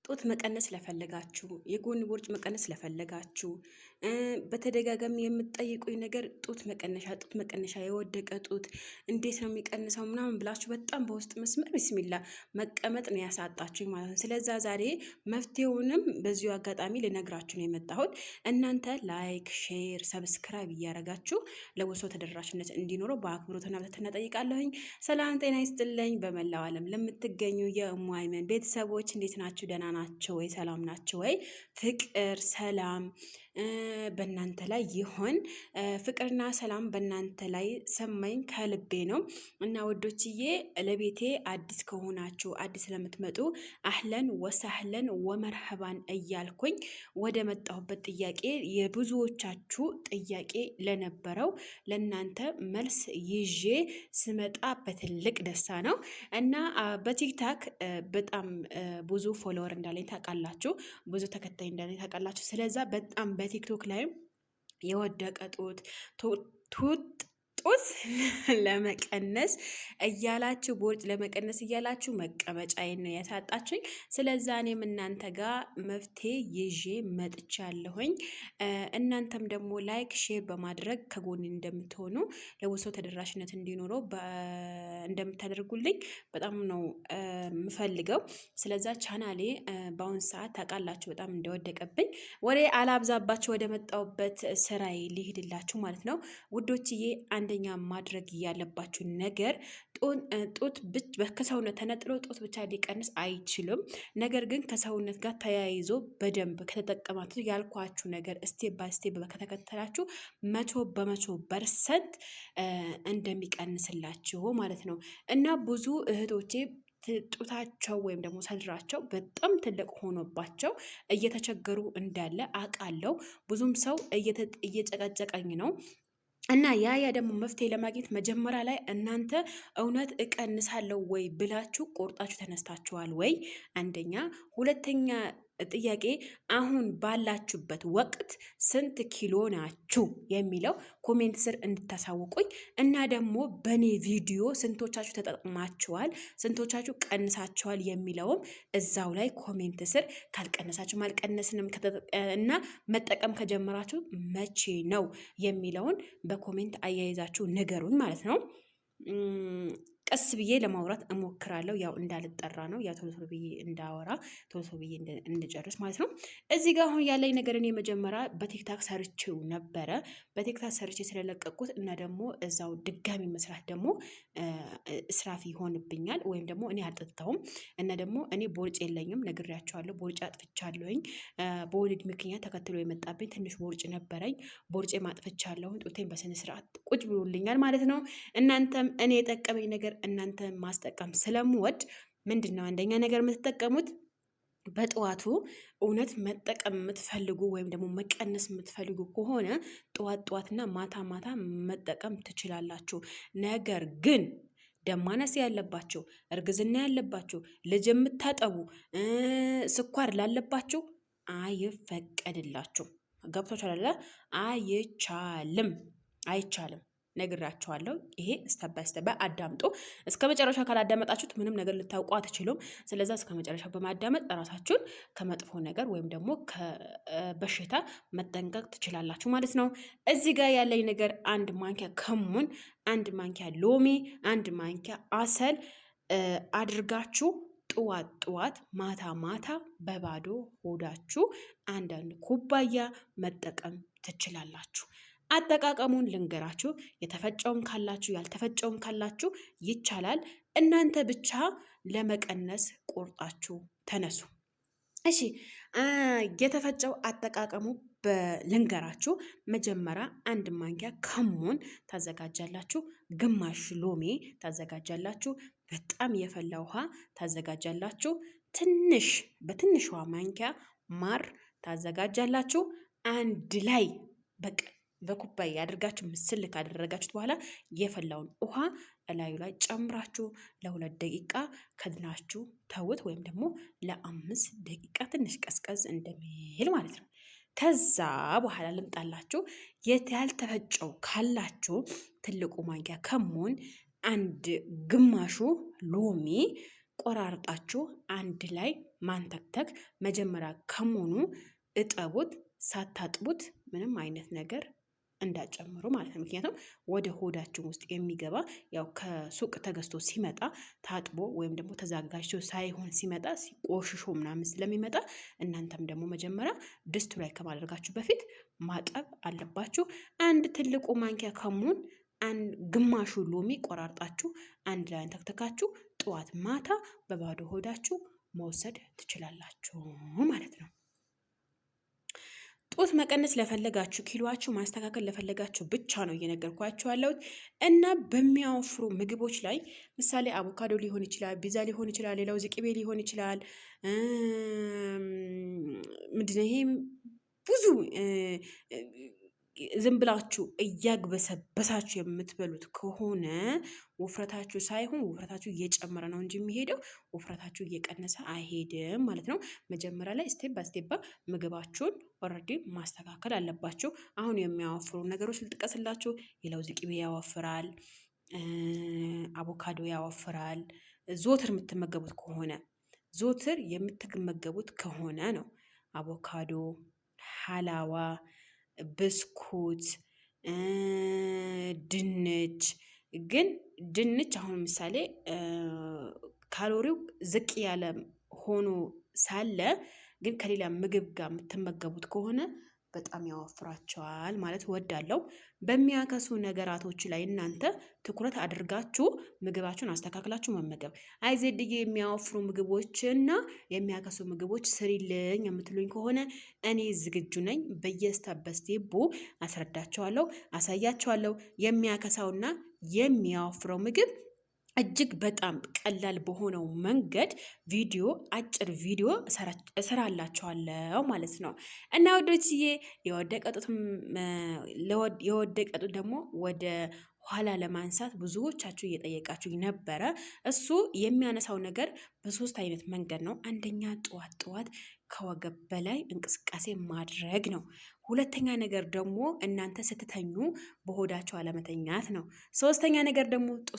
ጡት መቀነስ ለፈለጋችሁ የጎን ቦርጭ መቀነስ ለፈለጋችሁ በተደጋጋሚ የምትጠይቁኝ ነገር ጡት መቀነሻ የወደቀ ጡት እንዴት ነው የሚቀንሰው ምናምን ብላችሁ በጣም በውስጥ መስመር ቢስሚላ መቀመጥ ነው ያሳጣችሁኝ ማለት ነው። ስለዛ ዛሬ መፍትሄውንም በዚሁ አጋጣሚ ልነግራችሁ ነው የመጣሁት። እናንተ ላይክ፣ ሼር፣ ሰብስክራይብ እያደረጋችሁ ለብዙ ሰው ተደራሽነት እንዲኖረው በአክብሮትና በትህትና ጠይቃለሁኝ። ሰላም ጤና ይስጥልኝ። በመላው ዓለም ለምትገኙ የእሙ አይመን ቤተሰቦች እንዴት ናችሁ? ደህና ናቸው ወይ? ሰላም ናቸው ወይ? ፍቅር ሰላም በእናንተ ላይ ይሆን። ፍቅርና ሰላም በእናንተ ላይ ሰማኝ ከልቤ ነው። እና ወዶችዬ ለቤቴ አዲስ ከሆናችሁ አዲስ ለምትመጡ አህለን ወሳህለን ወመርሐባን እያልኩኝ ወደ መጣሁበት ጥያቄ የብዙዎቻችሁ ጥያቄ ለነበረው ለእናንተ መልስ ይዤ ስመጣ በትልቅ ደስታ ነው። እና በቲክታክ በጣም ብዙ ፎሎወር እንዳለኝ ታውቃላችሁ፣ ብዙ ተከታይ እንዳለኝ ታውቃላችሁ። ስለዛ በጣም በቲክቶክ ላይ የወደቀ ጡት ለመቀነስ እያላችሁ ቦርጭ ለመቀነስ እያላችሁ መቀመጫዬን ነው ያሳጣችሁኝ። ስለዛ እኔም እናንተ ጋር መፍትሄ ይዤ መጥቻለሁኝ። እናንተም ደግሞ ላይክ ሼር በማድረግ ከጎን እንደምትሆኑ ለብዙ ሰው ተደራሽነት እንዲኖረው እንደምታደርጉልኝ በጣም ነው የምፈልገው። ስለዛ ቻናሌ በአሁን ሰዓት ታውቃላችሁ በጣም እንደወደቀብኝ ወሬ አላብዛባችሁ ወደ መጣሁበት ስራዬ ሊሄድላችሁ ማለት ነው ውዶችዬ። አንደኛ ማድረግ ያለባችሁ ነገር ጡት ከሰውነት ተነጥሎ ጡት ብቻ ሊቀንስ አይችልም። ነገር ግን ከሰውነት ጋር ተያይዞ በደንብ ከተጠቀማችሁ ያልኳችሁ ነገር ስቴፕ ባይ ስቴፕ ከተከተላችሁ 100% እንደሚቀንስላችሁ ማለት ነው። እና ብዙ እህቶቼ ጡታቸው ወይም ደግሞ ሰድራቸው በጣም ትልቅ ሆኖባቸው እየተቸገሩ እንዳለ አውቃለሁ። ብዙም ሰው እየጨቀጨቀኝ ነው። እና ያ ደግሞ መፍትሄ ለማግኘት መጀመሪያ ላይ እናንተ እውነት እቀንሳለሁ ወይ ብላችሁ ቆርጣችሁ ተነስታችኋል ወይ? አንደኛ። ሁለተኛ ጥያቄ አሁን ባላችሁበት ወቅት ስንት ኪሎ ናችሁ የሚለው ኮሜንት ስር እንድታሳውቁኝ እና ደግሞ በእኔ ቪዲዮ ስንቶቻችሁ ተጠቅማችኋል፣ ስንቶቻችሁ ቀንሳችኋል የሚለውም እዛው ላይ ኮሜንት ስር ካልቀነሳችሁ አልቀነስንም እና መጠቀም ከጀመራችሁ መቼ ነው የሚለውን በኮሜንት አያይዛችሁ ንገሩኝ ማለት ነው። ቀስ ብዬ ለማውራት እሞክራለሁ። ያው እንዳልጠራ ነው፣ ያው ቶሎ ብዬ እንዳወራ ቶሎ ብዬ እንድጨርስ ማለት ነው። እዚህ ጋር አሁን ያለኝ ነገር እኔ መጀመሪያ በቲክታክ ሰርቼው ነበረ። በቲክታክ ሰርቼ ስለለቀቁት እና ደግሞ እዛው ድጋሚ መስራት ደግሞ እስራፍ ይሆንብኛል፣ ወይም ደግሞ እኔ አልጠጣሁም እና ደግሞ እኔ ቦርጭ የለኝም፣ ነግሬያቸዋለሁ። ቦርጭ አጥፍቻለሁኝ። በወሊድ ምክንያት ተከትሎ የመጣብኝ ትንሽ ቦርጭ ነበረኝ። ቦርጬ ማጥፍቻለሁ። ጡቴን በስነ ስርዓት ቁጭ ብሎልኛል ማለት ነው። እናንተም እኔ የጠቀመኝ ነገር እናንተ ማስጠቀም ስለምወድ ምንድን ነው አንደኛ ነገር የምትጠቀሙት በጠዋቱ እውነት መጠቀም የምትፈልጉ ወይም ደግሞ መቀነስ የምትፈልጉ ከሆነ ጠዋትና ማታ መጠቀም ትችላላችሁ። ነገር ግን ደም ማነስ ያለባችሁ፣ እርግዝና ያለባችሁ፣ ልጅ የምታጠቡ፣ ስኳር ላለባችሁ አይፈቀድላችሁ። ገብቶሻል? አይቻልም። ነግራችኋለሁ። ይሄ ስቴፕ ባይ ስቴፕ አዳምጡ። እስከ መጨረሻ ካላዳመጣችሁት ምንም ነገር ልታውቁ አትችሉም። ስለዚህ እስከ መጨረሻ በማዳመጥ ራሳችሁን ከመጥፎ ነገር ወይም ደግሞ ከበሽታ መጠንቀቅ ትችላላችሁ ማለት ነው። እዚህ ጋር ያለኝ ነገር 1 ማንኪያ ከሙን፣ 1 ማንኪያ ሎሚ፣ 1 ማንኪያ አሰል አድርጋችሁ ጠዋት ማታ በባዶ ሆዳችሁ 1 ኩባያ መጠቀም ትችላላችሁ። አጠቃቀሙን ልንገራችሁ። የተፈጨውም ካላችሁ ያልተፈጨውም ካላችሁ ይቻላል። እናንተ ብቻ ለመቀነስ ቆርጣችሁ ተነሱ። እሺ፣ የተፈጨው አጠቃቀሙ ልንገራችሁ። መጀመሪያ 1 ማንኪያ ከሙን ታዘጋጃላችሁ። ግማሽ ሎሚ ታዘጋጃላችሁ። በጣም የፈላ ውሃ ታዘጋጃላችሁ። በትንሿ ማንኪያ ማር ታዘጋጃላችሁ። አንድ ላይ በኩባያ አድርጋችሁ ምስል ካደረጋችሁት በኋላ የፈላውን ውሃ እላዩ ላይ ጨምራችሁ ለ2 ደቂቃ ከድናችሁ ተውት፣ ወይም ደግሞ ለ5 ደቂቃ ትንሽ ቀዝቀዝ እንደሚል ማለት ነው። ከዛ በኋላ ልምጣላችሁ። ያልተፈጨው ካላችሁ ትልቁ ማንኪያ ከሙን፣ 1 ግማሹ ሎሚ ቆራርጣችሁ አንድ ላይ ማንተክተክ። መጀመሪያ ከመሆኑ እጠቡት። ሳታጥቡት ምንም አይነት ነገር እንዳጨምሩ ማለት ነው። ምክንያቱም ወደ ሆዳችን ውስጥ የሚገባ ያው ከሱቅ ተገዝቶ ሲመጣ ታጥቦ ወይም ደግሞ ተዘጋጅቶ ሳይሆን ሲመጣ ቆሽሾ ምናምን ስለሚመጣ እናንተም ደግሞ መጀመሪያ ድስቱ ላይ ከማድረጋችሁ በፊት ማጠብ አለባችሁ። አንድ ትልቁ ማንኪያ ከሙን ግማሹ ሎሚ ቆራርጣችሁ አንድ ላይ ተክተካችሁ ጠዋት ማታ በባዶ ሆዳችሁ መውሰድ ትችላላችሁ ማለት ነው። ጡት መቀነስ ለፈለጋችሁ ኪሎአችሁ ማስተካከል ለፈለጋችሁ ብቻ ነው እየነገርኳችሁ ያለሁት። እና በሚያወፍሩ ምግቦች ላይ ምሳሌ አቮካዶ ሊሆን ይችላል፣ ፒዛ ሊሆን ይችላል፣ ሌላው ዝቅቤ ሊሆን ይችላል። ምንድነው ይሄ ብዙ ዝም ብላችሁ እያግበሰበሳችሁ የምትበሉት ከሆነ ውፍረታችሁ ሳይሆን ውፍረታችሁ እየጨመረ ነው እንጂ የሚሄደው ውፍረታችሁ እየቀነሰ አይሄድም ማለት ነው። መጀመሪያ ላይ ስቴፕ በስቴፕ ምግባችሁን ኦልሬዲ ማስተካከል አለባችሁ። አሁን የሚያወፍሩ ነገሮች ልጥቀስላችሁ። የለውዝ ቅቤ ያወፍራል፣ አቮካዶ ያወፍራል። ዞትር የምትመገቡት ከሆነ ነው አቮካዶ፣ ሀላዋ፣ ብስኩት፣ ድንች። ግን ድንች አሁን ምሳሌ ካሎሪው ዝቅ ያለ ሆኖ ሳለ ግን ከሌላ ምግብ ጋር የምትመገቡት ከሆነ በጣም ያወፍራቸዋል ማለት ወዳለው። በሚያከሱ ነገራቶች ላይ እናንተ ትኩረት አድርጋችሁ ምግባችሁን አስተካክላችሁ መመገብ። አይዜድዬ የሚያወፍሩ ምግቦችና የሚያከሱ ምግቦች ስሪልኝ የምትሉኝ ከሆነ እኔ ዝግጁ ነኝ። በየስታበስቴቡ አስረዳቸዋለሁ፣ አሳያቸዋለሁ። የሚያከሳውና የሚያወፍረው ምግብ እጅግ በጣም ቀላል በሆነው መንገድ አጭር ቪዲዮ እሰራላችኋለሁ ማለት ነው። እና ወዶችዬ የወደቀ ጡት ደግሞ ወደ ኋላ ለማንሳት ብዙዎቻችሁ እየጠየቃችሁ ነበረ። እሱ የሚያነሳው ነገር በሶስት አይነት መንገድ ነው። አንደኛ ጠዋት ጠዋት ከወገብ በላይ እንቅስቃሴ ማድረግ ነው። ሁለተኛ ነገር ደግሞ እናንተ ስትተኙ በሆዳቸው አለመተኛት ነው። ሶስተኛ ነገር ደግሞ